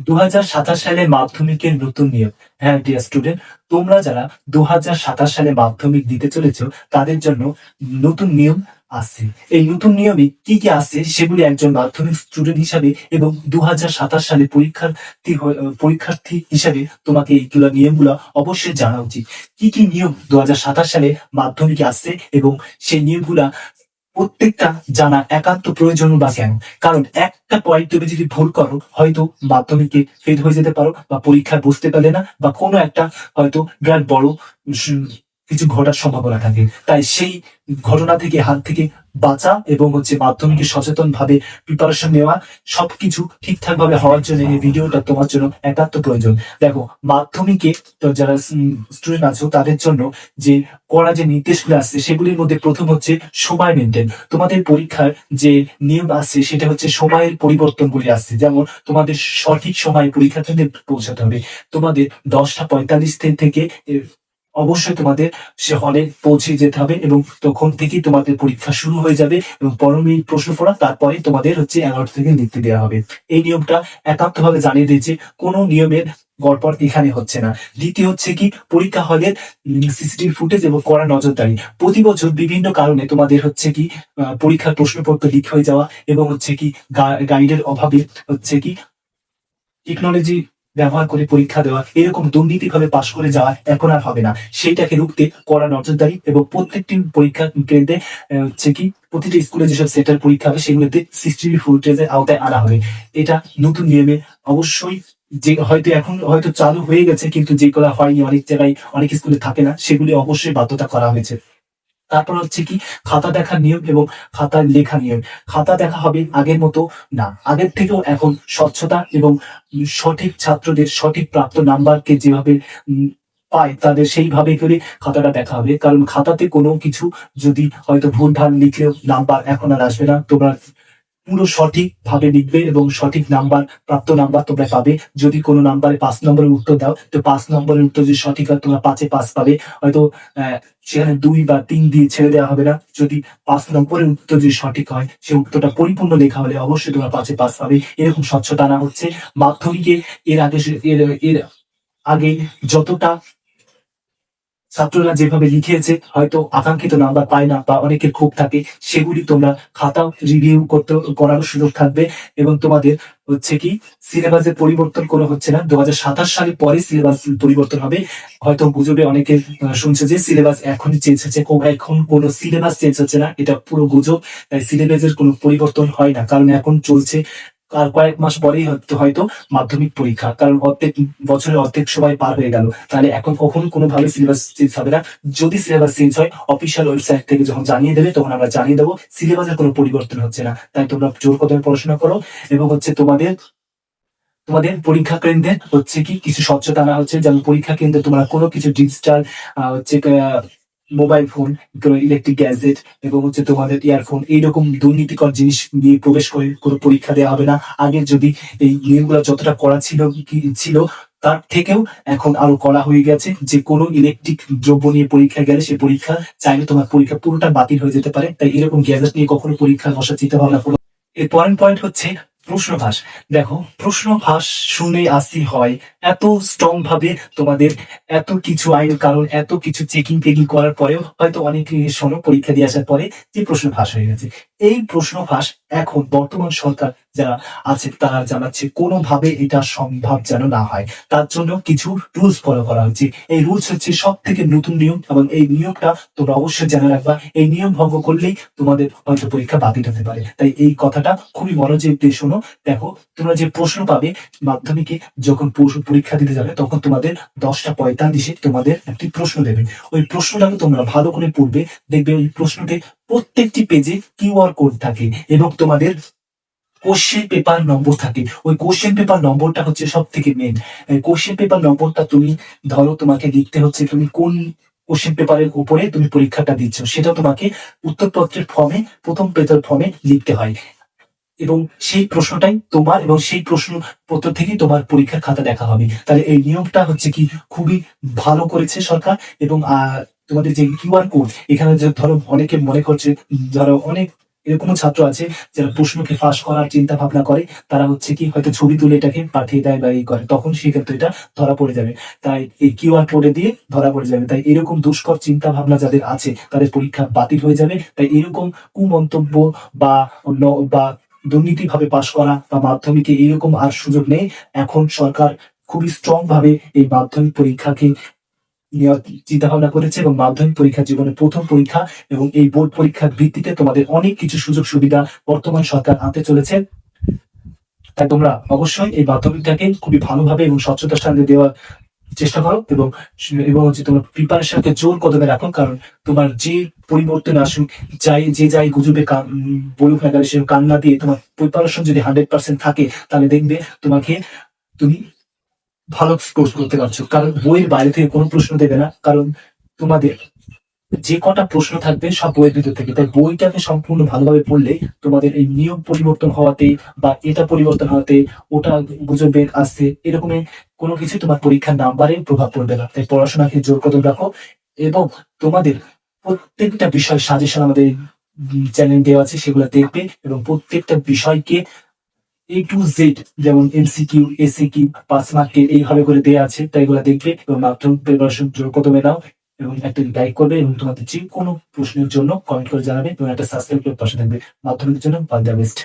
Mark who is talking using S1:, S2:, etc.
S1: 2027 সালে মাধ্যমিকের নতুন নিয়ম। হ্যাঁ ডিয়ার স্টুডেন্ট, তোমরা যারা 2027 সালে মাধ্যমিক দিতে চলেছো তাদের জন্য নতুন নিয়ম আসছে। এই নতুন নিয়মে কি কি আসছে সেগুলি একজন মাধ্যমিক স্টুডেন্ট হিসাবে এবং 2027 সালে পরীক্ষার্থী হিসাবে তোমাকে এইগুলো নিয়মগুলো অবশ্যই জানা উচিত। কি কি নিয়ম 2027 সালে মাধ্যমিকে আসছে এবং সেই নিয়মগুলা প্রত্যেকটা জানা একান্ত প্রয়োজন বা কেন? কারণ একটা পয়েন্ট তুমি যদি ভুল করো, হয়তো মাধ্যমিকে ফেল হয়ে যেতে পারো বা পরীক্ষায় বসতে পারলে না, বা কোনো একটা হয়তো বিরাট বড় কিছু ঘটার সম্ভাবনা থাকে। তাই সেই ঘটনা থেকে হাত থেকে বাঁচা এবং মাধ্যমিকে সচেতন ভাবে প্রিপারেশন নেওয়া, সবকিছু ঠিকঠাক ভাবে হওয়ার জন্য এই ভিডিওটা তোমার জন্য একান্ত প্রয়োজন। দেখো, মাধ্যমিকে তো যারা স্টুডেন্ট আছো তাদের জন্য যে করা যে নির্দেশগুলো আসছে সেগুলির মধ্যে প্রথম হচ্ছে সময় মেনটেন। তোমাদের পরীক্ষার যে নিয়ম আসছে সেটা হচ্ছে সময়ের পরিবর্তনগুলি আসছে। যেমন তোমাদের সঠিক সময়ে পরীক্ষা কেন্দ্রে পৌঁছাতে হবে। তোমাদের 10:45 থেকে অবশ্যই তোমাদের সে হলে পৌঁছে যেতে হবে এবং তখন থেকেই তোমাদের পরীক্ষা শুরু হয়ে যাবে এবং 15 মিনিট প্রশ্ন পড়া, তারপরে তোমাদের 11টা থেকে লিখতে দেওয়া হবে। এই নিয়মটা একান্ত ভাবে জানিয়ে দিয়েছে, কোনো নিয়মের গড়পড় এখানে হচ্ছে না। দ্বিতীয় হচ্ছে কি, পরীক্ষা হলের সিসিটিভি ফুটেজ এবং কড়া নজরদারি। প্রতি বছর বিভিন্ন কারণে তোমাদের পরীক্ষার প্রশ্নপত্র লিক হয়ে যাওয়া এবং গাইডের অভাবে টেকনোলজি ব্যবহার করে পরীক্ষা দেওয়া, এরকম দুর্নীতি ভাবে পাশ করে যাওয়া এখন আর হবে না। সেইটাকে রুখতে কড়া নজরদারি এবং প্রত্যেকটি পরীক্ষা কেন্দ্রে প্রতিটি স্কুলে যেসব সেন্টার পরীক্ষা হবে সেগুলোতে সিসিটিভি ফুটেজের আওতায় আনা হবে। এটা নতুন নিয়মে অবশ্যই, যে হয়তো এখন হয়তো চালু হয়ে গেছে কিন্তু যেগুলো হয়নি, অনেক জায়গায় অনেক স্কুলে থাকে না, সেগুলি অবশ্যই বাধ্যতা করা হয়েছে। তারপর খাতা দেখার নিয়ম এবং খাতা লেখা নিয়ম। খাতা দেখা হবে আগের মতো না, আগের থেকেও এখন স্বচ্ছতা এবং সঠিক ছাত্রদের সঠিক প্রাপ্ত নাম্বারকে যেভাবে পায় তাদের সেইভাবে করে খাতাটা দেখা হবে। কারণ খাতাতে কোনো কিছু যদি হয়তো ভুল ভাল লিখলেও নাম্বার এখন আর আসবে না। তোমরা পুরো সঠিক ভাবে লিখবে এবং সঠিক নাম্বার, প্রাপ্ত নাম্বার তোমরা পাবে। যদি কোনো নাম্বারে 5 নম্বরের উত্তর দাও, তো 5 নম্বরের উত্তর যদি সঠিক হয় তোমরা 5-এ 5 পাবে। হয়তো সেখানে 2 বা 3 দিয়ে ছেড়ে দেওয়া হবে না। যদি 5 নম্বরের উত্তর যদি সঠিক হয়, সেই উত্তরটা পরিপূর্ণ লেখা হলে অবশ্যই তোমরা 5-এ 5 পাবে। এরকম স্বচ্ছতা আনা হচ্ছে মাধ্যমিকে। এর আগে যতটা ছাত্ররা যেভাবে লিখিয়েছে হয়তো আকাঙ্ক্ষিত নাম্বার পায় না বা অনেকের ক্ষোভ থাকে, সেগুলি তোমরা খাতা রিভিউ করার সুযোগ থাকবে। এবং তোমাদের সিলেবাসের পরিবর্তন করা হচ্ছে না। 2027 সালে পরে সিলেবাস পরিবর্তন হবে। হয়তো গুজবে অনেকে শুনছে যে সিলেবাস এখনই চেঞ্জ হচ্ছে। এখন কোনো সিলেবাস চেঞ্জ হচ্ছে না, এটা পুরো গুজব। তাই সিলেবাসের কোনো পরিবর্তন হয় না, কারণ এখন চলছে। আর কয়েক মাস পরেই হয়তো মাধ্যমিক পরীক্ষা, কারণ বছরের অর্ধেক সময় পার হয়ে গেল। তাহলে এখন কখনো কোনোভাবে সিলেবাস চেঞ্জ হবে না। যদি সিলেবাস চেঞ্জ হয়, অফিসিয়াল ওয়েবসাইট থেকে যখন জানিয়ে দেবে তখন আমরা জানিয়ে দেবো। সিলেবাসের কোনো পরিবর্তন হচ্ছে না। তাই তোমরা জোর কদমে পড়াশোনা করো এবং তোমাদের তোমাদের পরীক্ষা কেন্দ্রে কিছু স্বচ্ছতা আনা হচ্ছে। যেমন পরীক্ষা কেন্দ্রে তোমরা কোনো কিছু digital mobile phone, electric gadget এবং তোমাদের ইয়ারফোন, এইরকম দুর্নীতিকর জিনিস নিয়ে প্রবেশ করে কোনো পরীক্ষা দেওয়া হবে না। আগে যদি এই নিয়মগুলো যতটা করা ছিল তার থেকেও এখন আরো করা হয়ে গেছে। যে কোনো ইলেকট্রিক দ্রব্য নিয়ে পরীক্ষা গেলে সেই পরীক্ষা চাইলে তোমার পরীক্ষা পুরোটা বাতিল হয়ে যেতে পারে। তাই এরকম গ্যাজেট নিয়ে কখনো পরীক্ষা বসার চিন্তা ভাবনা করো। এর পয়েন্ট হচ্ছে প্রশ্নভাস। দেখো, প্রশ্নভাস শুনে আসি হয় এত স্ট্রং ভাবে তোমাদের এত কিছু আইন কারণ, এত কিছু চেকিং করার পরেও হয়তো অনেকে শোনো পরীক্ষা দিয়ে আসার পরে যে প্রশ্ন ফাঁস হয়ে গেছে। এই প্রশ্ন ফাঁস এখন বর্তমান সরকার যারা আছে তারা জানাচ্ছে কোনোভাবে এটা সম্ভব যেন না হয়। তার জন্য কিছু রুলস ফলো করা হচ্ছে। এই রুলস হচ্ছে সব থেকে নতুন নিয়ম এবং এই নিয়মটা তোমরা অবশ্যই জেনে রাখবা। এই নিয়ম ভঙ্গ করলেই তোমাদের হয়তো পরীক্ষা বাতিল হতে পারে। তাই এই কথাটা খুবই মনোযোগ দিয়ে শোনো। দেখো, তোমরা যে প্রশ্ন পাবে মাধ্যমিকে যখন পরীক্ষা দিতে যাবে, তখন তোমাদের 10:45 তোমাদের একটি প্রশ্ন দেবে। ওই প্রশ্নটাকে তোমরা ভালো করে পড়বে। দেখবে ওই প্রশ্নতে প্রত্যেকটি পেজে কিউআর কোড থাকে এবং তোমাদের কোশ্চেন পেপার নম্বর থাকে। ওই কোশ্চেন পেপার নম্বরটা হচ্ছে সব থেকে মেন। কোশ্চেন পেপার নম্বরটা তুমি ধরো তোমাকে লিখতে হচ্ছে তুমি কোন কোশ্চেন পেপারের উপরে তুমি পরীক্ষাটা দিচ্ছ, সেটা তোমাকে উত্তরপত্রের ফর্মে, প্রথম পেপার ফর্মে লিখতে হয়। এবং সেই প্রশ্নটাই তোমার, এবং সেই প্রশ্ন পত্র থেকেই তোমার পরীক্ষার খাতা দেখা হবে। তাহলে এই নিয়মটা খুবই ভালো করেছে সরকার। এবং তোমাদের যে কিউআর কোড, এখানে যে ধরো অনেকে মনে করছে, ধরো অনেক এরকমও ছাত্র আছে যারা প্রশ্নকে ফাঁস করার চিন্তা ভাবনা করে, তারা হচ্ছে কি হয়তো ছবি তুলে এটাকে পাঠিয়ে দেয় বা এই করে, তখন সেক্ষেত্রে এটা ধরা পড়ে যাবে। তাই এই কিউআর কোডে দিয়ে ধরা পড়ে যাবে। তাই এরকম দুষ্কর চিন্তা ভাবনা যাদের আছে তাদের পরীক্ষা বাতিল হয়ে যাবে। তাই এরকম কুমন্তব্য বা বা দুর্নীতিভাবে পাশ করা বা মাধ্যমিকে এরকম আর সুযোগ নেই। এখন সরকার খুবই স্ট্রং ভাবে এই মাধ্যমিক পরীক্ষাকে নেওয়ার চিন্তা ভাবনা করেছে এবং মাধ্যমিক পরীক্ষা জীবনের প্রথম পরীক্ষা এবং এই বোর্ড পরীক্ষার ভিত্তিতে তোমাদের অনেক কিছু সুযোগ সুবিধা বর্তমান সরকার আনতে চলেছে। তাই তোমরা অবশ্যই এই মাধ্যমিকটাকে খুবই ভালোভাবে এবং স্বচ্ছতার সাথে দেওয়ার চেষ্টা করো এবং এবং হচ্ছে তোমার প্রিপারেশনকে জোর কদমে রাখো। কারণ তোমার যে পরিবর্তন আসুক, যাই গুজবে বলুক না কেন, সে কান না দিয়ে তোমার প্রিপারেশন যদি 100% থাকে, তাহলে দেখবে তুমি ভালো স্কোর করতে পারছো। কারণ বইয়ের বাইরে থেকে কোনো প্রশ্ন দেবে না, কারণ তোমাদের যে কটা প্রশ্ন থাকবে সব বইয়ের ভিতর থেকে। তাই বইটাকে সম্পূর্ণ ভালোভাবে পড়লে তোমাদের এই নিয়ম পরিবর্তন হওয়াতে বা এটা পরিবর্তন হওয়াতে ওটা গুজবে আসছে এরকম কোনো কিছু তোমার পরীক্ষার নাম্বারে প্রভাব পড়বে না। তাই পড়াশোনাকে জোর কদম রাখো এবং তোমাদের প্রত্যেকটা বিষয় সাজেশন আমাদের চ্যানেল দেওয়া আছে, সেগুলো দেখবে এবং প্রত্যেকটা বিষয়কে A to Z, যেমন MCQ, ACQ, 5 মার্কের এইভাবে করে দেওয়া আছে। তাই এগুলো দেখবে এবং মাধ্যমিক প্রিপারেশন জোর কদমে নাও এবং একটা লাইক করবে এবং তোমাদের যে কোনো প্রশ্নের জন্য কমেন্ট করে জানাবে এবং একটা সাবস্ক্রাইব করে পাশে থাকবে। মাধ্যমিকের জন্য অল দ্য বেস্ট।